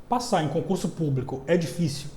Passar em concurso público é difícil?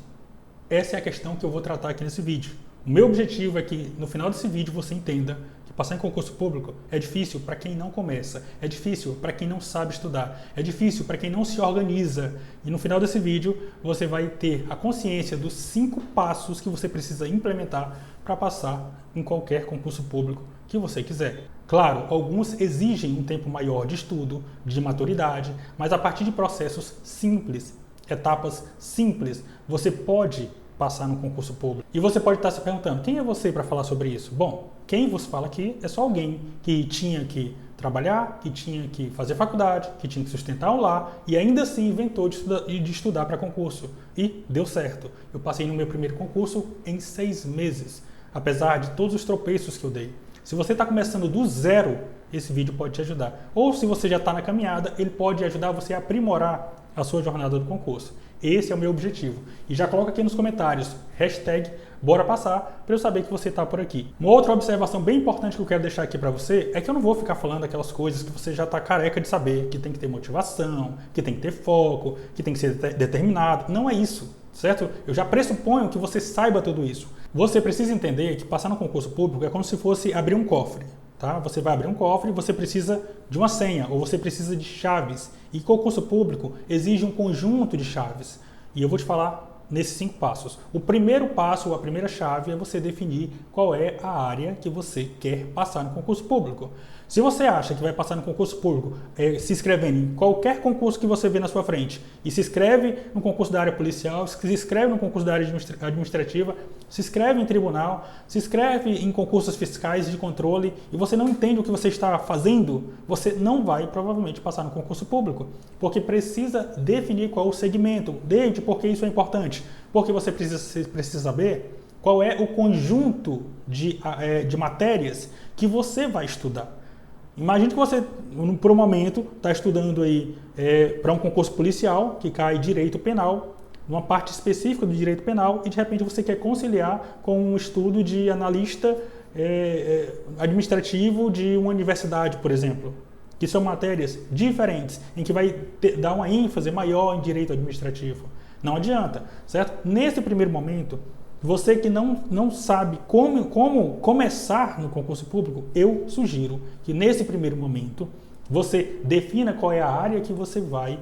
Essa é a questão que eu vou tratar aqui nesse vídeo. O meu objetivo é que no final desse vídeo você entenda que passar em concurso público é difícil para quem não começa, é difícil para quem não sabe estudar, é difícil para quem não se organiza. E no final desse vídeo você vai ter a consciência dos 5 passos que você precisa implementar para passar em qualquer concurso público que você quiser. Claro, alguns exigem um tempo maior de estudo, de maturidade, mas a partir de processos simples, etapas simples, você pode passar no concurso público. E você pode estar se perguntando, quem é você para falar sobre isso? Bom, quem vos fala aqui é só alguém que tinha que trabalhar, que tinha que fazer faculdade, que tinha que sustentar um lar e ainda assim inventou de estudar para concurso. E deu certo. Eu passei no meu primeiro concurso em 6 meses, apesar de todos os tropeços que eu dei. Se você está começando do zero, esse vídeo pode te ajudar. Ou se você já está na caminhada, ele pode ajudar você a aprimorar a sua jornada do concurso. Esse é o meu objetivo. E já coloca aqui nos comentários, #bora passar, para eu saber que você está por aqui. Uma outra observação bem importante que eu quero deixar aqui para você é que eu não vou ficar falando aquelas coisas que você já está careca de saber, que tem que ter motivação, que tem que ter foco, que tem que ser determinado. Não é isso, certo? Eu já pressuponho que você saiba tudo isso. Você precisa entender que passar no concurso público é como se fosse abrir um cofre. Tá? Você vai abrir um cofre e você precisa de uma senha ou você precisa de chaves. E concurso público exige um conjunto de chaves. E eu vou te falar nesses 5 passos. O primeiro passo, a primeira chave, é você definir qual é a área que você quer passar no concurso público. Se você acha que vai passar no concurso público se inscrevendo em qualquer concurso que você vê na sua frente e se inscreve no concurso da área policial, se inscreve no concurso da área administrativa, se inscreve em tribunal, se inscreve em concursos fiscais de controle e você não entende o que você está fazendo, você não vai provavelmente passar no concurso público, porque precisa definir qual é o segmento. David, por que isso é importante? Porque você precisa saber qual é o conjunto de matérias que você vai estudar. Imagine que você, por um momento, está estudando aí para um concurso policial, que cai direito penal, numa parte específica do direito penal, e de repente você quer conciliar com um estudo de analista administrativo de uma universidade, por exemplo. Que são matérias diferentes, em que vai dar uma ênfase maior em direito administrativo. Não adianta, certo? Nesse primeiro momento, você que não sabe como começar no concurso público, eu sugiro que nesse primeiro momento você defina qual é a área que você vai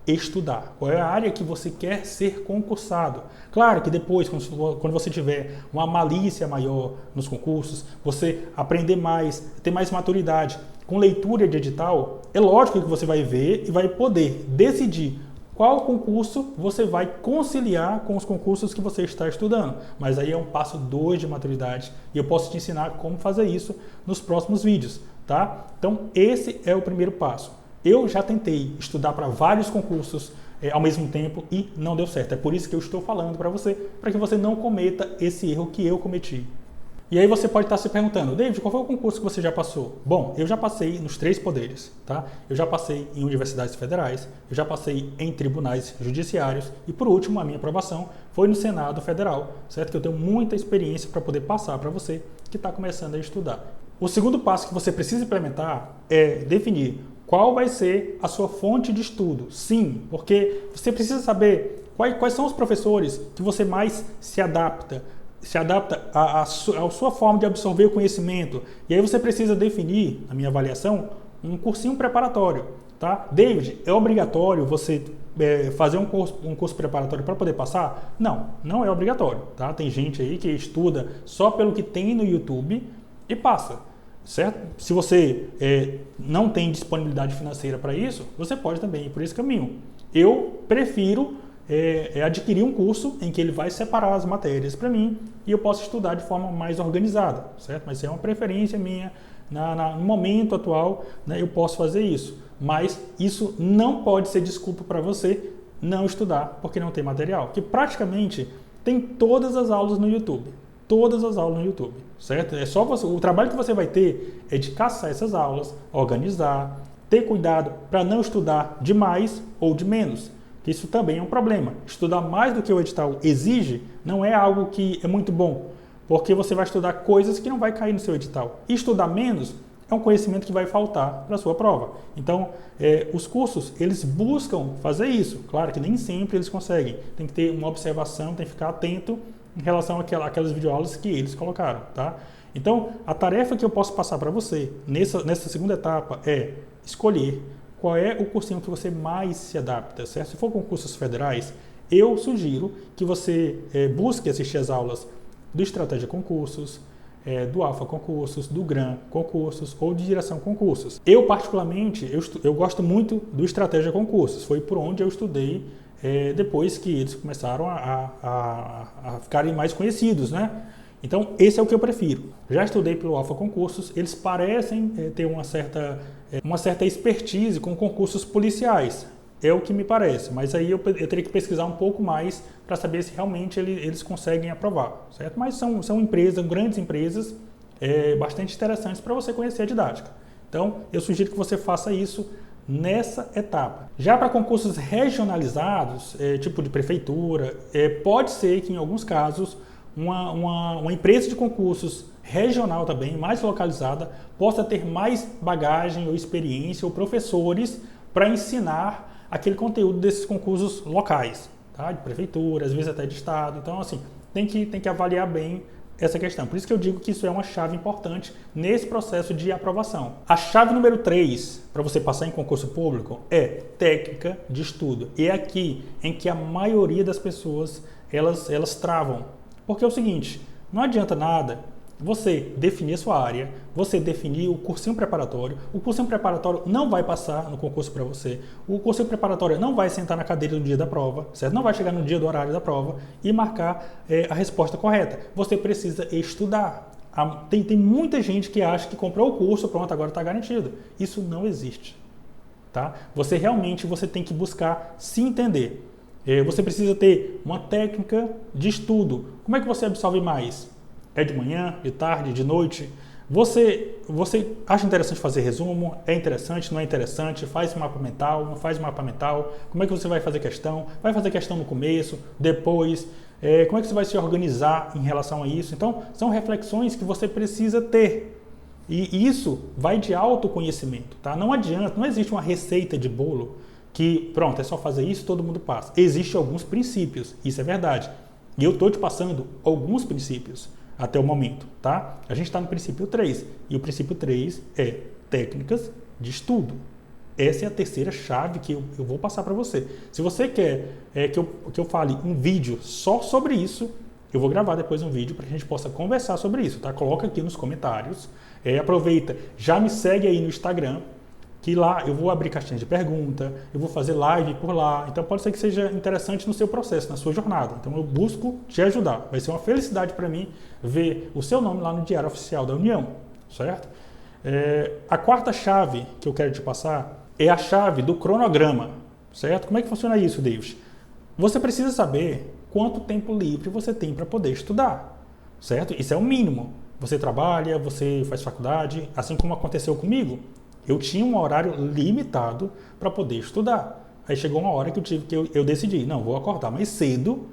estudar, qual é a área que você quer ser concursado. Claro que depois, quando você tiver uma malícia maior nos concursos, você aprender mais, ter mais maturidade com leitura de edital, é lógico que você vai ver e vai poder decidir qual concurso você vai conciliar com os concursos que você está estudando. Mas aí é um passo 2 de maturidade e eu posso te ensinar como fazer isso nos próximos vídeos, tá? Então esse é o primeiro passo. Eu já tentei estudar para vários concursos ao mesmo tempo e não deu certo. É por isso que eu estou falando para você, para que você não cometa esse erro que eu cometi. E aí você pode estar se perguntando, David, qual foi o concurso que você já passou? Bom, eu já passei nos 3 poderes, tá? Eu já passei em universidades federais, eu já passei em tribunais judiciários e, por último, a minha aprovação foi no Senado Federal, certo? Que eu tenho muita experiência para poder passar para você que está começando a estudar. O segundo passo que você precisa implementar é definir qual vai ser a sua fonte de estudo. Sim, porque você precisa saber quais são os professores que você mais se adapta à sua forma de absorver o conhecimento. E aí você precisa definir, na minha avaliação, um cursinho preparatório. Tá? David, é obrigatório você fazer um curso preparatório para poder passar? Não, não é obrigatório. Tá? Tem gente aí que estuda só pelo que tem no YouTube e passa. Certo? Se você não tem disponibilidade financeira para isso, você pode também ir por esse caminho. Eu prefiro adquirir um curso em que ele vai separar as matérias para mim e eu posso estudar de forma mais organizada, certo? Mas é uma preferência minha, no momento atual, né, eu posso fazer isso. Mas isso não pode ser desculpa para você não estudar porque não tem material, que praticamente tem todas as aulas no YouTube. Todas as aulas no YouTube, certo? É só o trabalho que você vai ter é de caçar essas aulas, organizar, ter cuidado para não estudar de mais ou de menos. Isso também é um problema. Estudar mais do que o edital exige não é algo que é muito bom, porque você vai estudar coisas que não vai cair no seu edital. E estudar menos é um conhecimento que vai faltar para a sua prova. Então, os cursos, eles buscam fazer isso. Claro que nem sempre eles conseguem. Tem que ter uma observação, tem que ficar atento em relação àquelas videoaulas que eles colocaram, tá? Então, a tarefa que eu posso passar para você nessa segunda etapa é escolher qual é o cursinho que você mais se adapta, certo? Se for concursos federais, eu sugiro que você busque assistir as aulas do Estratégia Concursos, do Alfa Concursos, do GRAN Concursos ou de Direção Concursos. Eu, particularmente, eu gosto muito do Estratégia Concursos. Foi por onde eu estudei depois que eles começaram a ficarem mais conhecidos, né? Então, esse é o que eu prefiro. Já estudei pelo Alfa Concursos, eles parecem ter uma certa expertise com concursos policiais. É o que me parece, mas aí eu teria que pesquisar um pouco mais para saber se realmente eles conseguem aprovar, certo? Mas são empresas, grandes empresas, bastante interessantes para você conhecer a didática. Então, eu sugiro que você faça isso nessa etapa. Já para concursos regionalizados, tipo de prefeitura, pode ser que em alguns casos uma empresa de concursos regional também, mais localizada, possa ter mais bagagem ou experiência ou professores para ensinar aquele conteúdo desses concursos locais, tá? De prefeitura, às vezes até de estado. Então, assim, tem que avaliar bem essa questão. Por isso que eu digo que isso é uma chave importante nesse processo de aprovação. A chave número 3 para você passar em concurso público é técnica de estudo. E é aqui em que a maioria das pessoas elas travam. Porque é o seguinte, não adianta nada você definir a sua área, você definir o cursinho preparatório. O cursinho preparatório não vai passar no concurso para você. O cursinho preparatório não vai sentar na cadeira no dia da prova, certo? Não vai chegar no dia do horário da prova e marcar a resposta correta. Você precisa estudar. Tem muita gente que acha que comprou o curso, pronto, agora está garantido. Isso não existe, tá? Você tem que buscar se entender. Você precisa ter uma técnica de estudo. Como é que você absorve mais? É de manhã, de tarde, de noite? Você acha interessante fazer resumo? É interessante, não é interessante? Faz mapa mental, não faz mapa mental? Como é que você vai fazer questão? Vai fazer questão no começo, depois? Como é que você vai se organizar em relação a isso? Então, são reflexões que você precisa ter. E isso vai de autoconhecimento, tá? Não adianta, não existe uma receita de bolo que, pronto, é só fazer isso, todo mundo passa. Existem alguns princípios, isso é verdade. E eu estou te passando alguns princípios até o momento, tá? A gente está no princípio 3, e o princípio 3 é técnicas de estudo. Essa é a terceira chave que eu vou passar para você. Se você quer que eu fale um vídeo só sobre isso, eu vou gravar depois um vídeo para que a gente possa conversar sobre isso, tá? Coloca aqui nos comentários, aproveita, já me segue aí no Instagram, que lá eu vou abrir caixinha de pergunta, eu vou fazer live por lá, então pode ser que seja interessante no seu processo, na sua jornada. Então eu busco te ajudar. Vai ser uma felicidade para mim ver o seu nome lá no Diário Oficial da União, certo? A quarta chave que eu quero te passar é a chave do cronograma, certo? Como é que funciona isso, David? Você precisa saber quanto tempo livre você tem para poder estudar, certo? Isso é o mínimo. Você trabalha, você faz faculdade, assim como aconteceu comigo. Eu tinha um horário limitado para poder estudar. Aí chegou uma hora que eu decidi, não, vou acordar mais cedo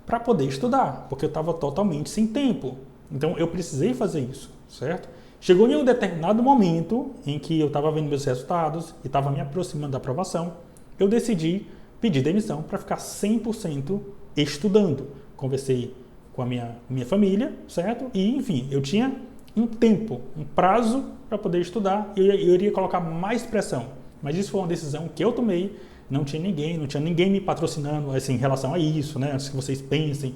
para poder estudar, porque eu estava totalmente sem tempo. Então eu precisei fazer isso, certo? Chegou em um determinado momento em que eu estava vendo meus resultados e estava me aproximando da aprovação, eu decidi pedir demissão para ficar 100% estudando. Conversei com a minha família, certo? E, enfim, eu tinha um tempo, um prazo para poder estudar e eu iria colocar mais pressão. Mas isso foi uma decisão que eu tomei, não tinha ninguém me patrocinando assim, em relação a isso, né? Antes que vocês pensem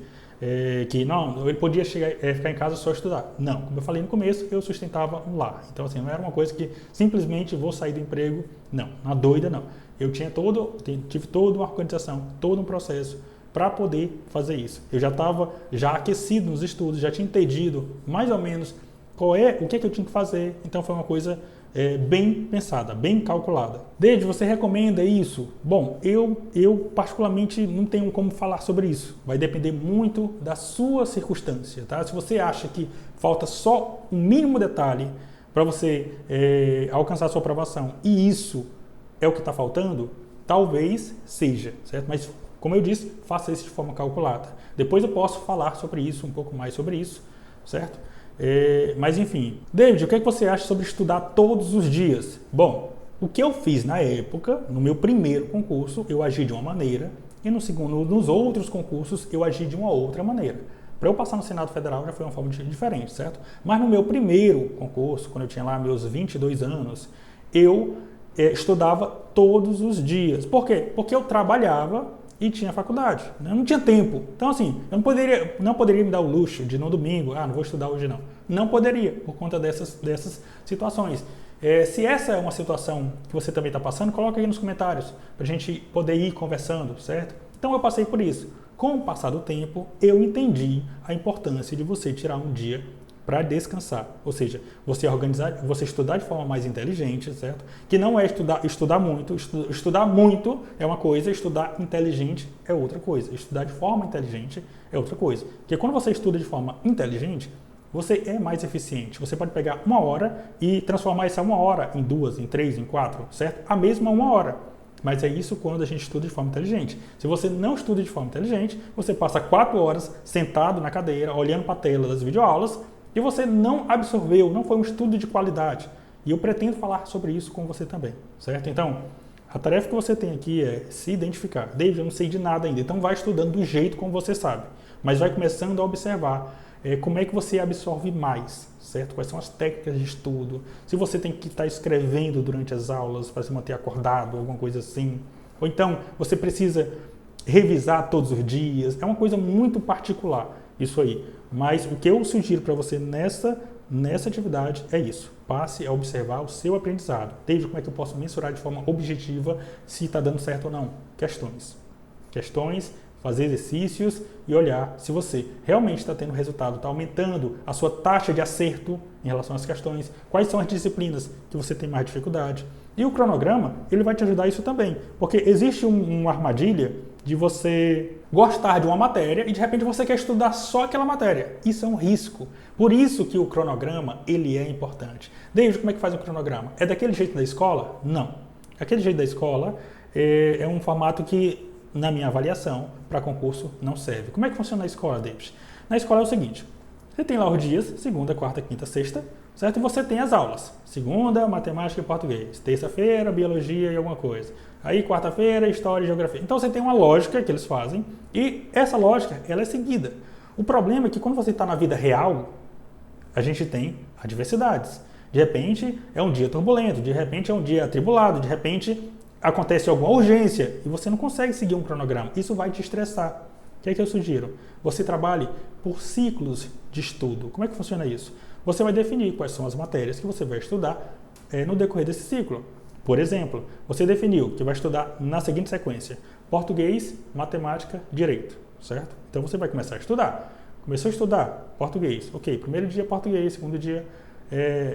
que não, ele podia ficar em casa só estudar. Não, como eu falei no começo, eu sustentava um lar. Então, assim, não era uma coisa que simplesmente vou sair do emprego. Não, na doida não. Eu tive toda uma organização, todo um processo para poder fazer isso. Eu já estava aquecido nos estudos, já tinha entendido mais ou menos o que eu tinha que fazer. Então, foi uma coisa bem pensada, bem calculada. David, você recomenda isso? Bom, eu particularmente não tenho como falar sobre isso. Vai depender muito da sua circunstância, tá? Se você acha que falta só um mínimo detalhe para você alcançar a sua aprovação e isso é o que está faltando, talvez seja, certo? Mas, como eu disse, faça isso de forma calculada. Depois eu posso falar sobre isso, um pouco mais sobre isso, certo? Mas enfim, David, o que é que você acha sobre estudar todos os dias? Bom, o que eu fiz na época, no meu primeiro concurso, eu agi de uma maneira, e no segundo, nos outros concursos, eu agi de uma outra maneira. Para eu passar no Senado Federal já foi uma forma diferente, certo? Mas no meu primeiro concurso, quando eu tinha lá meus 22 anos, eu estudava todos os dias. Por quê? Porque eu trabalhava e tinha faculdade, né? Eu não tinha tempo. Então, assim, eu não poderia me dar o luxo de no domingo, não vou estudar hoje não. Não poderia, por conta dessas situações. Se essa é uma situação que você também está passando, coloca aí nos comentários, para a gente poder ir conversando, certo? Então, eu passei por isso. Com o passar do tempo, eu entendi a importância de você tirar um dia para descansar, ou seja, você organizar, você estudar de forma mais inteligente, certo? Que não é estudar muito, estudar muito é uma coisa, estudar inteligente é outra coisa, estudar de forma inteligente é outra coisa. Porque quando você estuda de forma inteligente, você é mais eficiente. Você pode pegar uma hora e transformar essa uma hora em 2, em 3, em 4, certo? A mesma uma hora. Mas é isso quando a gente estuda de forma inteligente. Se você não estuda de forma inteligente, você passa 4 horas sentado na cadeira, olhando para a tela das videoaulas, e você não absorveu, não foi um estudo de qualidade. E eu pretendo falar sobre isso com você também, certo? Então, a tarefa que você tem aqui é se identificar. David, eu não sei de nada ainda, então vai estudando do jeito como você sabe. Mas vai começando a observar como é que você absorve mais, certo? Quais são as técnicas de estudo. Se você tem que estar escrevendo durante as aulas para se manter acordado, alguma coisa assim. Ou então, você precisa revisar todos os dias. É uma coisa muito particular isso aí. Mas o que eu sugiro para você nessa atividade é isso. Passe a observar o seu aprendizado. Desde como é que eu posso mensurar de forma objetiva se está dando certo ou não. Questões, fazer exercícios e olhar se você realmente está tendo resultado, está aumentando a sua taxa de acerto em relação às questões, quais são as disciplinas que você tem mais dificuldade. E o cronograma, ele vai te ajudar isso também, porque existe uma armadilha de você gostar de uma matéria e de repente você quer estudar só aquela matéria. Isso é um risco. Por isso que o cronograma, ele é importante. Desde como é que faz um cronograma? É daquele jeito da escola? Não. Aquele jeito da escola é um formato que, na minha avaliação, para concurso não serve. Como é que funciona na escola, David? Na escola é o seguinte, você tem lá os dias, segunda, quarta, quinta, sexta, certo? E você tem as aulas. Segunda, matemática e português. Terça-feira, biologia e alguma coisa. Aí, quarta-feira, história e geografia. Então, você tem uma lógica que eles fazem e essa lógica, ela é seguida. O problema é que quando você está na vida real, a gente tem adversidades. De repente, é um dia turbulento, de repente é um dia atribulado, de repente acontece alguma urgência e você não consegue seguir um cronograma. Isso vai te estressar. O que é que eu sugiro? Você trabalhe por ciclos de estudo. Como é que funciona isso? Você vai definir quais são as matérias que você vai estudar no decorrer desse ciclo. Por exemplo, você definiu que vai estudar na seguinte sequência: português, matemática, direito, certo? Então você vai começar a estudar. Começou a estudar português. Ok, primeiro dia português, segundo dia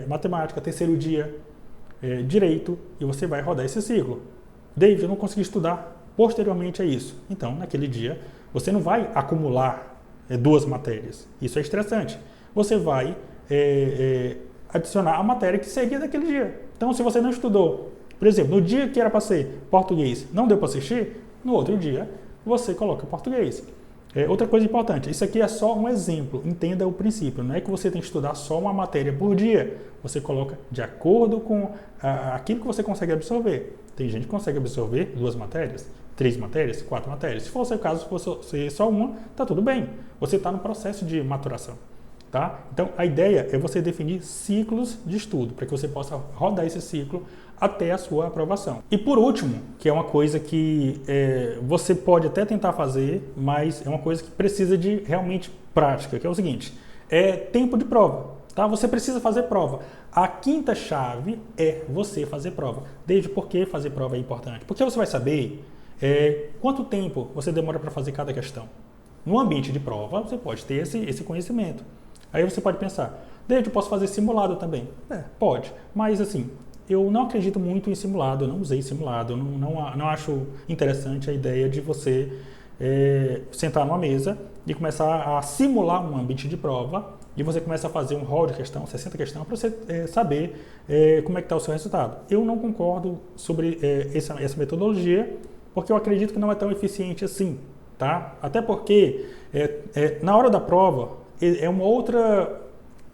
matemática, terceiro dia direito, e você vai rodar esse ciclo. David, eu não consegui estudar posteriormente a isso. Então, naquele dia, você não vai acumular 2 matérias. Isso é estressante. Você vai adicionar a matéria que seguia daquele dia. Então, se você não estudou, por exemplo, no dia que era para ser português, não deu para assistir, no outro dia, você coloca português. Outra coisa importante, isso aqui é só um exemplo, entenda o princípio, não é que você tem que estudar só uma matéria por dia, você coloca de acordo com aquilo que você consegue absorver. Tem gente que consegue absorver 2 matérias, 3 matérias, 4 matérias. Se for o seu caso, se for só uma, está tudo bem. Você está no processo de maturação. Tá? Então, a ideia é você definir ciclos de estudo, para que você possa rodar esse ciclo até a sua aprovação. E por último, que é uma coisa que você pode até tentar fazer, mas é uma coisa que precisa de realmente prática, que é o seguinte, é tempo de prova. Tá? Você precisa fazer prova. A quinta chave é você fazer prova. Desde por que fazer prova é importante? Porque você vai saber quanto tempo você demora para fazer cada questão. No ambiente de prova, você pode ter esse conhecimento. Aí você pode pensar, David, eu posso fazer simulado também? Pode, mas assim, eu não acredito muito em simulado, eu não usei simulado, eu não acho interessante a ideia de você sentar numa mesa e começar a simular um ambiente de prova e você começa a fazer um rol de questão, 60 questões, para você saber como é que está o seu resultado. Eu não concordo sobre essa metodologia, porque eu acredito que não é tão eficiente assim, tá? Até porque na hora da prova, é uma outra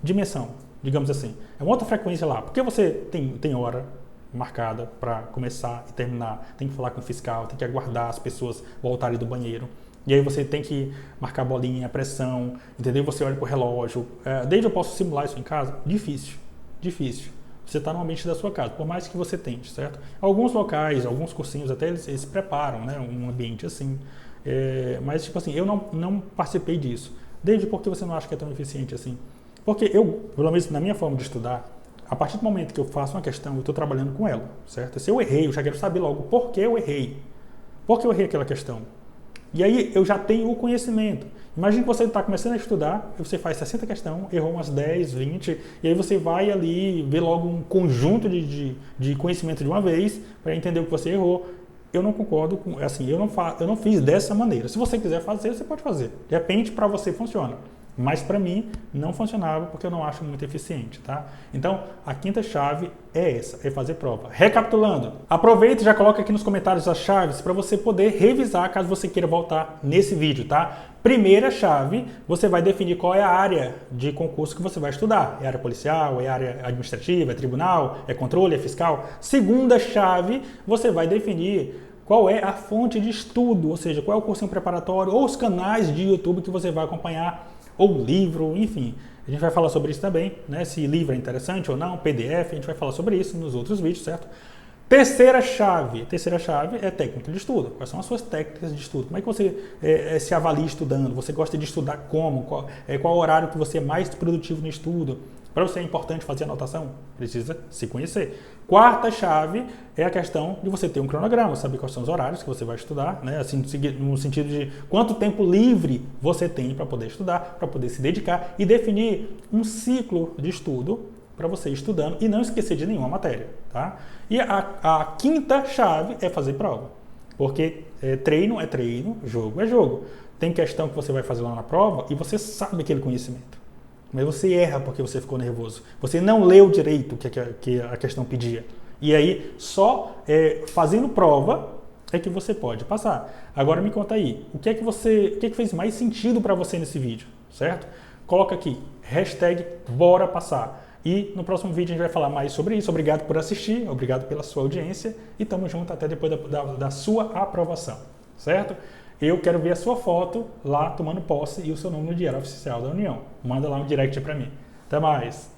dimensão, digamos assim. É uma outra frequência lá. Porque você tem hora marcada para começar e terminar, tem que falar com o fiscal, tem que aguardar as pessoas voltarem do banheiro. E aí você tem que marcar a bolinha, a pressão, entendeu? Você olha pro relógio. Desde eu posso simular isso em casa? Difícil, difícil. Você está no ambiente da sua casa, por mais que você tente, certo? Alguns locais, alguns cursinhos até eles preparam, né, um ambiente assim. Mas, tipo assim, eu não participei disso. Desde porque você não acha que é tão eficiente assim? Porque eu, pelo menos na minha forma de estudar, a partir do momento que eu faço uma questão, eu estou trabalhando com ela, certo? Se eu errei, eu já quero saber logo por que eu errei. Por que eu errei aquela questão? E aí eu já tenho o conhecimento. Imagina que você está começando a estudar, você faz 60 questões, errou umas 10, 20, e aí você vai ali ver logo um conjunto de conhecimento de uma vez para entender o que você errou. Eu não concordo com, assim, eu não fiz dessa maneira. Se você quiser fazer, você pode fazer. De repente, para você funciona. Mas para mim não funcionava porque eu não acho muito eficiente, tá? Então, a quinta chave é essa, é fazer prova. Recapitulando, aproveita e já coloca aqui nos comentários as chaves para você poder revisar caso você queira voltar nesse vídeo, tá? Primeira chave, você vai definir qual é a área de concurso que você vai estudar. É área policial, é área administrativa, é tribunal, é controle, é fiscal. Segunda chave, você vai definir qual é a fonte de estudo, ou seja, qual é o cursinho preparatório ou os canais de YouTube que você vai acompanhar, ou livro, enfim. A gente vai falar sobre isso também, né? Se livro é interessante ou não, PDF, a gente vai falar sobre isso nos outros vídeos, certo? Terceira chave é técnica de estudo. Quais são as suas técnicas de estudo? Como é que você se avalia estudando? Você gosta de estudar como? Qual o horário que você é mais produtivo no estudo? Para você é importante fazer anotação? Precisa se conhecer. Quarta chave é a questão de você ter um cronograma, saber quais são os horários que você vai estudar, né? Assim, no sentido de quanto tempo livre você tem para poder estudar, para poder se dedicar e definir um ciclo de estudo para você ir estudando e não esquecer de nenhuma matéria, tá? E a quinta chave é fazer prova, porque treino é treino, jogo é jogo. Tem questão que você vai fazer lá na prova e você sabe aquele conhecimento. Mas você erra porque você ficou nervoso. Você não leu direito o que a questão pedia. E aí, só fazendo prova é que você pode passar. Agora me conta aí, o que é que fez mais sentido para você nesse vídeo, certo? Coloca aqui, #bora passar. E no próximo vídeo a gente vai falar mais sobre isso. Obrigado por assistir, obrigado pela sua audiência e tamo junto até depois da sua aprovação, certo? Eu quero ver a sua foto lá tomando posse e o seu nome no Diário Oficial da União. Manda lá um direct para mim. Até mais!